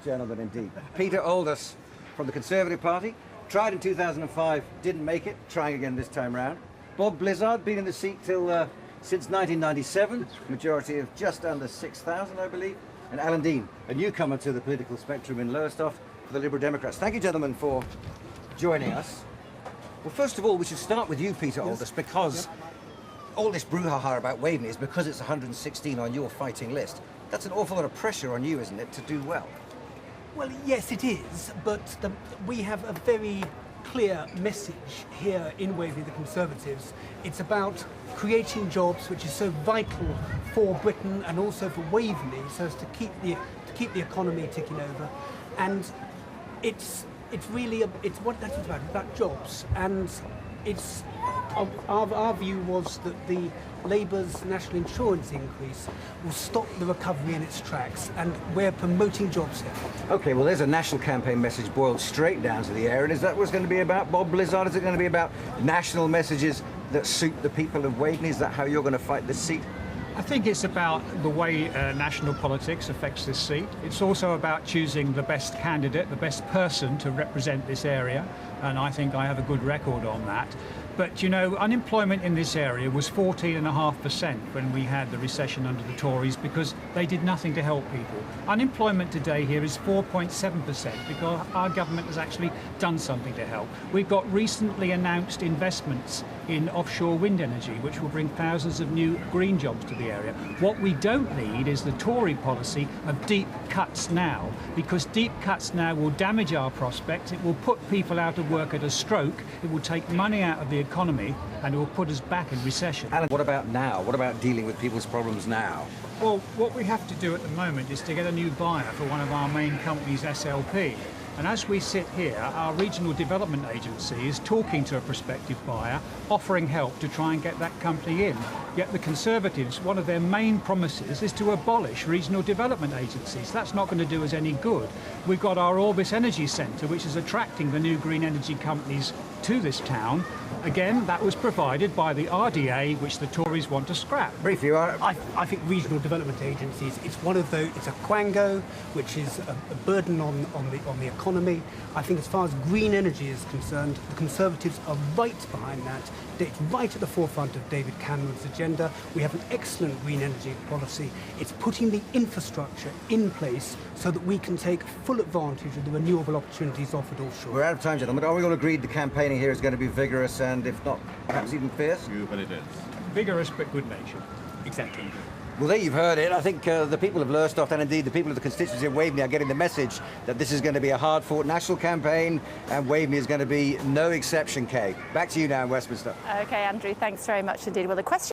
gentlemen indeed. Peter Aldous from the Conservative Party. Tried in 2005, didn't make it. Trying again this time round. Bob Blizzard, been in the seat since 1997. Majority of just under 6,000, I believe. And Alan Dean, a newcomer to the political spectrum in Lowestoft for the Liberal Democrats. Thank you, gentlemen, for joining us. Well, first of all, we should start with you, Peter Aldous, because all this brouhaha about Waveney is because it's 116 on your fighting list. That's an awful lot of pressure on you, isn't it, to do well? Well, yes, it is, but we have a very clear message here in Waveney, the Conservatives. It's about creating jobs, which is so vital for Britain and also for Waveney, so as to keep the economy ticking over. And it's really what that's about jobs. And it's our view was that the Labour's national insurance increase will stop the recovery in its tracks, and we're promoting jobs here. Okay, well, there's a national campaign message boiled straight down to the air, and is that what's going to be about, Bob Blizzard? Is it going to be about national messages that suit the people of Waveney? Is that how you're going to fight this seat? I think it's about the way national politics affects this seat. It's also about choosing the best candidate, the best person to represent this area, and I think I have a good record on that. But, you know, unemployment in this area was 14.5% when we had the recession under the Tories because they did nothing to help people. Unemployment today here is 4.7% because our government has actually done something to help. We've got recently announced investments in offshore wind energy, which will bring thousands of new green jobs to the area. What we don't need is the Tory policy of deep cuts now, because deep cuts now will damage our prospects, it will put people out of work at a stroke, it will take money out of the economy, and it will put us back in recession. Alan, what about now? What about dealing with people's problems now? Well, what we have to do at the moment is to get a new buyer for one of our main companies, SLP. And as we sit here, our regional development agency is talking to a prospective buyer, offering help to try and get that company in. Yet the Conservatives, one of their main promises is to abolish regional development agencies. That's not going to do us any good. We've got our Orbis Energy Centre, which is attracting the new green energy companies to this town. Again, that was provided by the RDA, which the Tories want to scrap. Briefly, I think regional development agencies, it's one of those, it's a quango, which is a burden on the economy. I think as far as green energy is concerned, the Conservatives are right behind that. It's right at the forefront of David Cameron's agenda. We have an excellent green energy policy. It's putting the infrastructure in place so that we can take full advantage of the renewable opportunities offered offshore. We're out of time, gentlemen. Are we all agreed the campaigning here is going to be vigorous and, if not, perhaps even fierce? You bet it is. Vigorous but good-natured. Exactly. Well, there you've heard it. I think the people of Lowestoft and indeed the people of the constituency of Waveney are getting the message that this is going to be a hard-fought national campaign and Waveney is going to be no exception, Kay. Back to you now in Westminster. OK, Andrew, thanks very much indeed. Well, the question